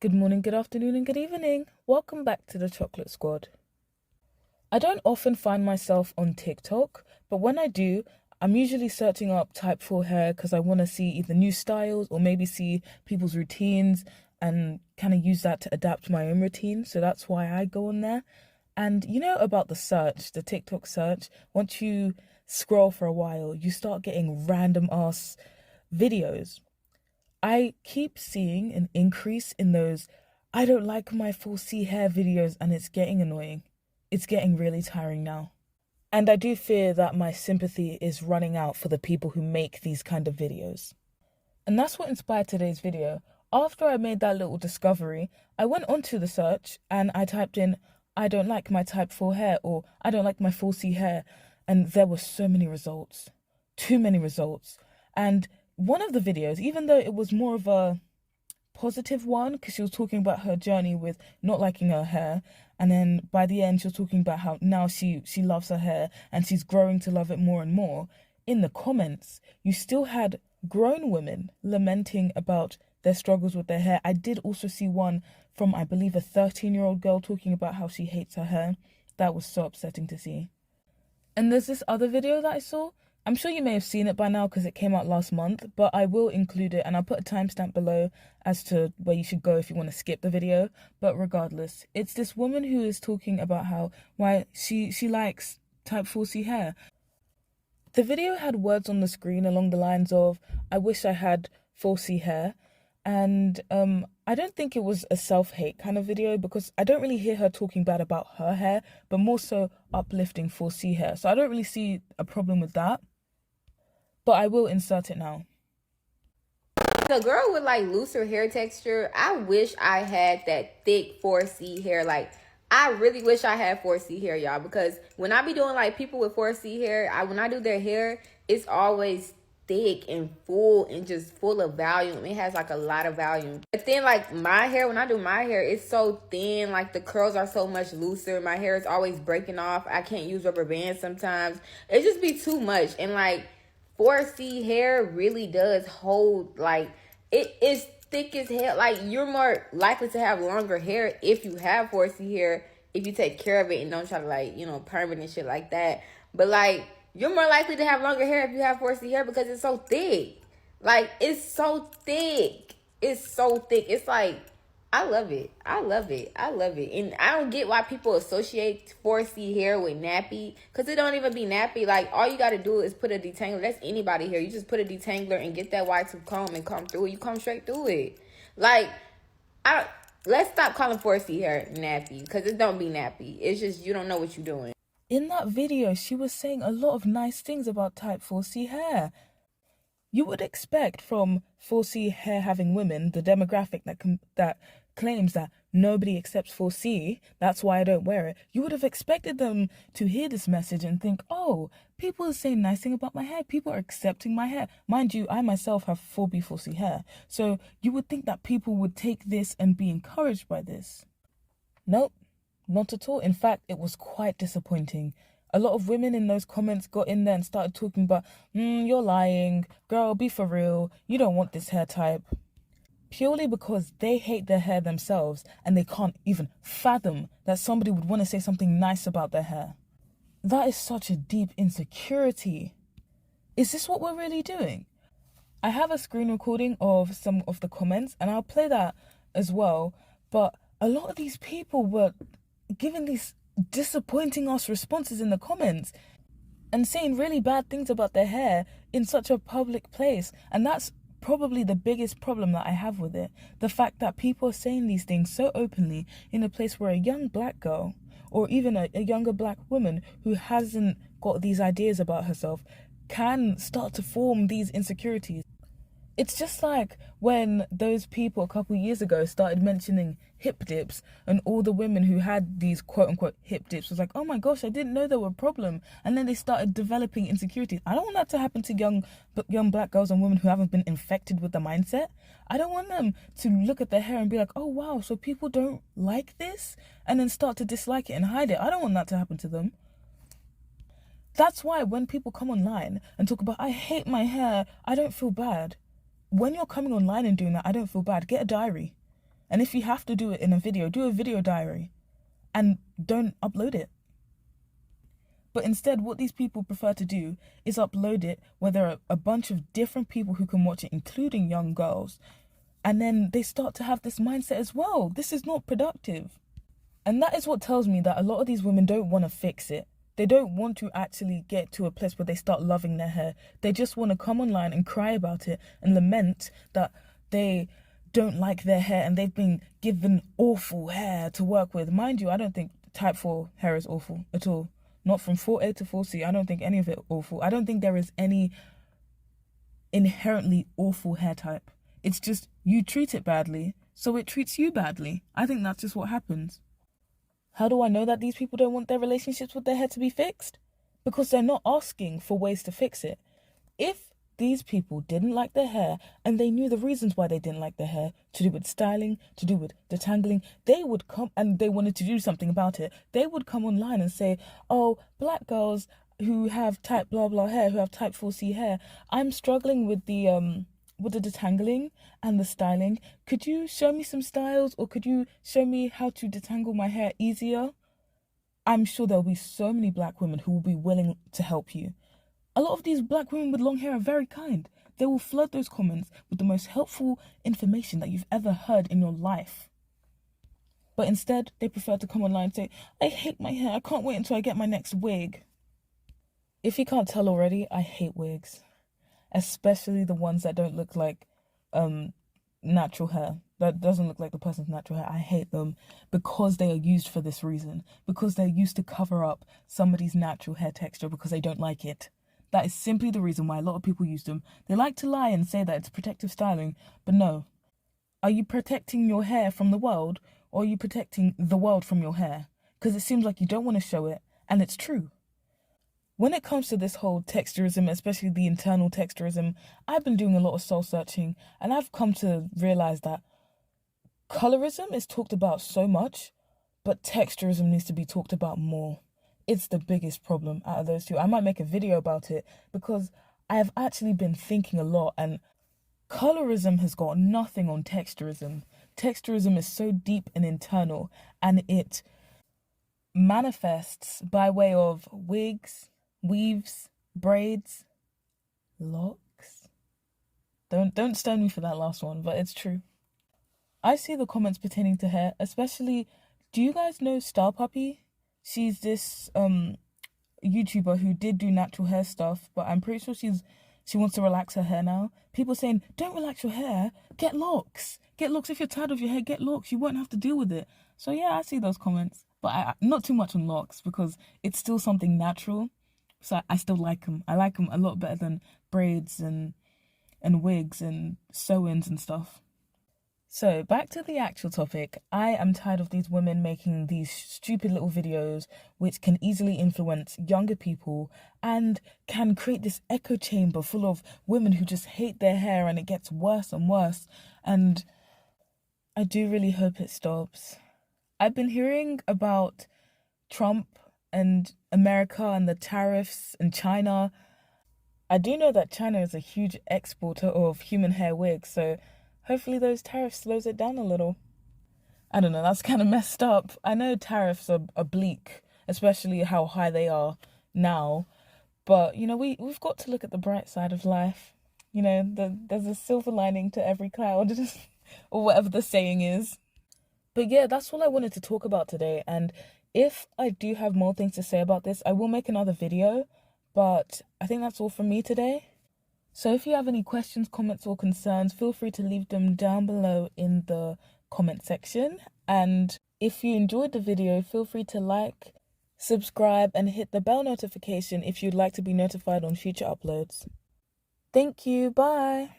Good morning, good afternoon, and good evening. Welcome back to the Chocolate Squad. I don't often find myself on TikTok, but when I do, I'm usually searching up type 4 hair because I want to see either new styles or maybe see people's routines and kind of use that to adapt my own routine. So that's why I go on there. And you know about the search, the TikTok search, once you scroll for a while, you start getting random ass videos. I keep seeing an increase in those I don't like my full C hair videos, and it's getting annoying. It's getting really tiring now. And I do fear that my sympathy is running out for the people who make these kind of videos. And that's what inspired today's video. After I made that little discovery, I went onto the search and I typed in, I don't like my type 4 hair, or I don't like my full C hair. And there were so many results. Too many results. And one of the videos, even though it was more of a positive one, because she was talking about her journey with not liking her hair, and then by the end she was talking about how now she loves her hair and she's growing to love it more and more. In the comments, you still had grown women lamenting about their struggles with their hair. I did also see one from, I believe, a 13-year-old girl talking about how she hates her hair. That was so upsetting to see. And there's this other video that I saw. I'm sure you may have seen it by now because it came out last month, but I will include it and I'll put a timestamp below as to where you should go if you want to skip the video. But regardless, it's this woman who is talking about why she likes type 4C hair. The video had words on the screen along the lines of, I wish I had 4C hair. And I don't think it was a self-hate kind of video because I don't really hear her talking bad about her hair, but more so uplifting 4C hair. So I don't really see a problem with that. But I will insert it now. The girl with like looser hair texture, I wish I had that thick 4C hair. Like, I really wish I had 4C hair, y'all, because when I be doing like people with 4C hair, when I do their hair, it's always thick and full and just full of volume. It has like a lot of volume. But then like my hair, when I do my hair, it's so thin. Like the curls are so much looser. My hair is always breaking off. I can't use rubber bands sometimes. It just be too much. And like 4C hair really does hold, like, it is thick as hell. Like, you're more likely to have longer hair if you have 4C hair, if you take care of it and don't try to, like, perm it and shit like that. But like, you're more likely to have longer hair if you have 4C hair because it's so thick. Like, it's so thick. It's so thick. It's like, I love it. I love it. I love it. And I don't get why people associate 4C hair with nappy, because it don't even be nappy. Like, all you got to do is put a detangler. That's anybody here. You just put a detangler and get that wide tooth comb and comb through it. You come straight through it. Like, let's stop calling 4C hair nappy, because it don't be nappy. It's just you don't know what you're doing. In that video, she was saying a lot of nice things about type 4C hair. You would expect from 4C hair having women, the demographic that claims that nobody accepts 4C, that's why I don't wear it. You would have expected them to hear this message and think, oh, people are saying nice thing about my hair. People are accepting my hair. Mind you, I myself have 4B, 4C hair. So you would think that people would take this and be encouraged by this. Nope, not at all. In fact, it was quite disappointing. A lot of women in those comments got in there and started talking about, you're lying, girl, be for real, you don't want this hair type. Purely because they hate their hair themselves and they can't even fathom that somebody would want to say something nice about their hair. That is such a deep insecurity. Is this what we're really doing? I have a screen recording of some of the comments and I'll play that as well, but a lot of these people were giving these disappointing us responses in the comments and saying really bad things about their hair in such a public place. And that's probably the biggest problem that I have with it. The fact that people are saying these things so openly in a place where a young black girl or even a younger black woman who hasn't got these ideas about herself can start to form these insecurities. It's just like when those people a couple years ago started mentioning hip dips and all the women who had these quote-unquote hip dips was like, oh my gosh, I didn't know there were a problem. And then they started developing insecurities. I don't want that to happen to young black girls and women who haven't been infected with the mindset. I don't want them to look at their hair and be like, oh wow, so people don't like this? And then start to dislike it and hide it. I don't want that to happen to them. That's why when people come online and talk about, I hate my hair, I don't feel bad. When you're coming online and doing that, I don't feel bad. Get a diary. And if you have to do it in a video, do a video diary and don't upload it. But instead, what these people prefer to do is upload it where there are a bunch of different people who can watch it, including young girls. And then they start to have this mindset as well. This is not productive. And that is what tells me that a lot of these women don't want to fix it. They don't want to actually get to a place where they start loving their hair. They just want to come online and cry about it and lament that they don't like their hair and they've been given awful hair to work with. Mind you, I don't think type 4 hair is awful at all. Not from 4A to 4C. I don't think any of it awful. I don't think there is any inherently awful hair type. It's just you treat it badly, so it treats you badly. I think that's just what happens. How do I know that these people don't want their relationships with their hair to be fixed? Because they're not asking for ways to fix it. If these people didn't like their hair and they knew the reasons why they didn't like their hair, to do with styling, to do with detangling, they would come, and they wanted to do something about it, they would come online and say, oh, black girls who have type blah blah hair, who have type 4C hair, I'm struggling with the detangling and the styling. Could you show me some styles, or could you show me how to detangle my hair easier? I'm sure there'll be so many black women who will be willing to help you. A lot of these black women with long hair are very kind. They will flood those comments with the most helpful information that you've ever heard in your life. But instead, they prefer to come online and say, I hate my hair, I can't wait until I get my next wig. If you can't tell already, I hate wigs. Especially the ones that don't look like natural hair. That doesn't look like the person's natural hair. I hate them because they are used for this reason. Because they're used to cover up somebody's natural hair texture because they don't like it. That is simply the reason why a lot of people use them. They like to lie and say that it's protective styling, but no. Are you protecting your hair from the world, or are you protecting the world from your hair? Because it seems like you don't want to show it, and it's true. When it comes to this whole texturism, especially the internal texturism, I've been doing a lot of soul searching, and I've come to realize that colorism is talked about so much, but texturism needs to be talked about more. It's the biggest problem out of those two. I might make a video about it because I have actually been thinking a lot, and colorism has got nothing on texturism. Texturism is so deep and internal, and it manifests by way of wigs, weaves, braids, locks. Don't stone me for that last one, but it's true. I see the comments pertaining to hair, especially, do you guys know Star Puppy? She's this YouTuber who did do natural hair stuff, but I'm pretty sure she wants to relax her hair now. People saying, don't relax your hair, get locks. Get locks. If you're tired of your hair, get locks. You won't have to deal with it. So yeah, I see those comments, but not too much on locks because it's still something natural. So I still like them. I like them a lot better than braids and wigs and sew-ins and stuff. So back to the actual topic. I am tired of these women making these stupid little videos which can easily influence younger people and can create this echo chamber full of women who just hate their hair, and it gets worse and worse. And I do really hope it stops. I've been hearing about Trump and America and the tariffs and China. I do know that China is a huge exporter of human hair wigs, so hopefully those tariffs slows it down a little. I don't know, that's kind of messed up. I know tariffs are bleak, especially how high they are now. But, you know, we've got to look at the bright side of life. You know, there's a silver lining to every cloud, or whatever the saying is. But yeah, that's all I wanted to talk about today. And if I do have more things to say about this, I will make another video. But I think that's all from me today. So if you have any questions, comments, or concerns, feel free to leave them down below in the comment section. And if you enjoyed the video, feel free to like, subscribe, and hit the bell notification if you'd like to be notified on future uploads. Thank you. Bye.